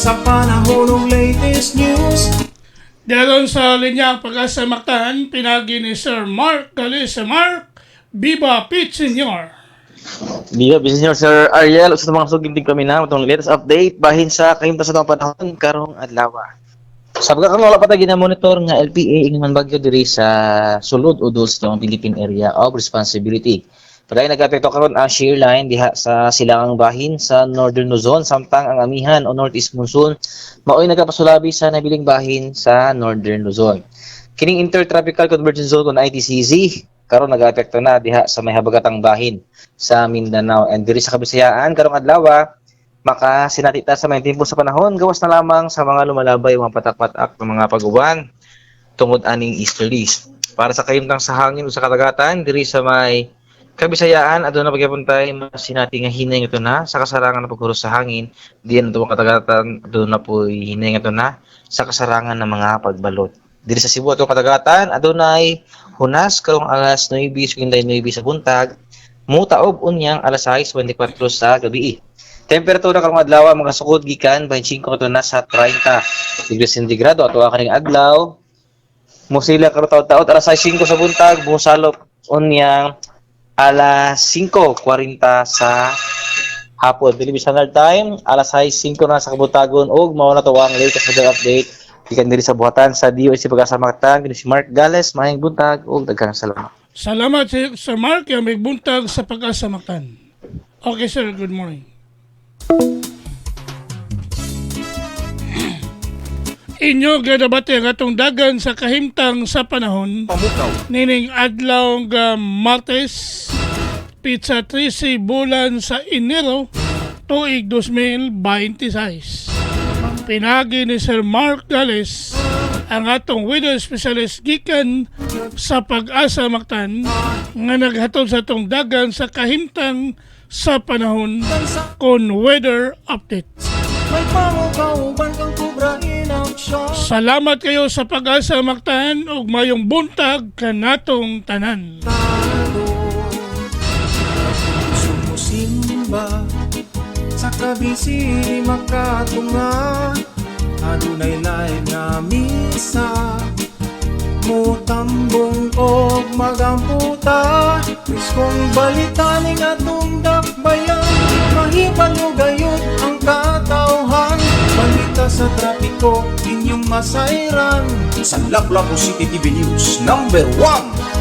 sa panahon ng latest news. Dahil sa linya Pag-asa Mactan, pinagi ni Sir Mark Galis. Mark, Viva Pete Senior. Viva Pete Senior, Sir Ariel. Sa mga suginting kami na itong latest update bahin sa kahimta sa mga panahon karong adlaw. Sa pagkakaroon wala pa tayo ginamonitor nga LPA ingman bagyo diri sa sulod o dos ng Philippine Area of Responsibility. Pagay nag-apekto karon ang shear line diha sa silangang bahin sa Northern Luzon samtang ang amihan o Northeast Monsoon mao'y nagapasulabi sa nabiling bahin sa Northern Luzon. Kining Intertropical Convergence Zone kon ITCZ karon nag-apekto na diha sa may habagatang bahin sa Mindanao and diri sa Kabisayaan karong adlaw makasinatita sa may timpo sa panahon gawas na lamang sa mga lumalabay mga patak-patak ng mga pag-uwan tungod aning easterlies. Para sa kahimtang sa hangin o sa kadagatan diri sa may Kabisayaan, adto na pagyapuntay masinati nga hinay ito na sa kasarangan na paghuros sa hangin, diyan ito ang katagatan, adto na po hinay ito na sa kasarangan ng mga pagbalot. Diri sa Cebu ato katagatan, adunay hunas karong alas 9:59 sa buntag, mutaob unyang alas 6:24 sa gabi. Temperatura karong adlaw mga sukod gikan 25 ito na sa 30 degrees sentigrado ato kaning adlaw. Musila karon taud-taud alas 5 sa buntag, musalop unyang alas 5:40 sa hapon. Philippine Standard Time, alas 6:05 na sa kabutagon ug mao na to ang latest weather update gikan diri sa buhatan sa DOST Pag-asa Mactan. Kini si Mark Gales, maayong buntag ug daghang salamat. Salamat Sir Mark, yung may buntag sa Pag-asa Mactan. Okay sir, good morning. Inyo gadabati ang atong dagan sa kahimtang sa panahon nining adlaw nga Martes pizza 13 bulan sa Enero tuig 2026. Pinagi ni Sir Mark Gales ang atong weather specialist gikan sa Pag-asa Mactan nga naghatod sa atong dagan sa kahimtang sa panahon kon weather update. May pangukauban kang kubrahin ang siya. Salamat kayo sa Pag-asa Mactan ug mayong buntag kanatong tanan. Sumusimba sa kabisi makatunga, adunay lain nga misa, mutambong og magamputa. Kung balitaning atong dakbayan, mahibalo gayud ang katawhan. Balita sa trapiko, inyong masayran. Sa Lapu-Lapu City TV News, #1.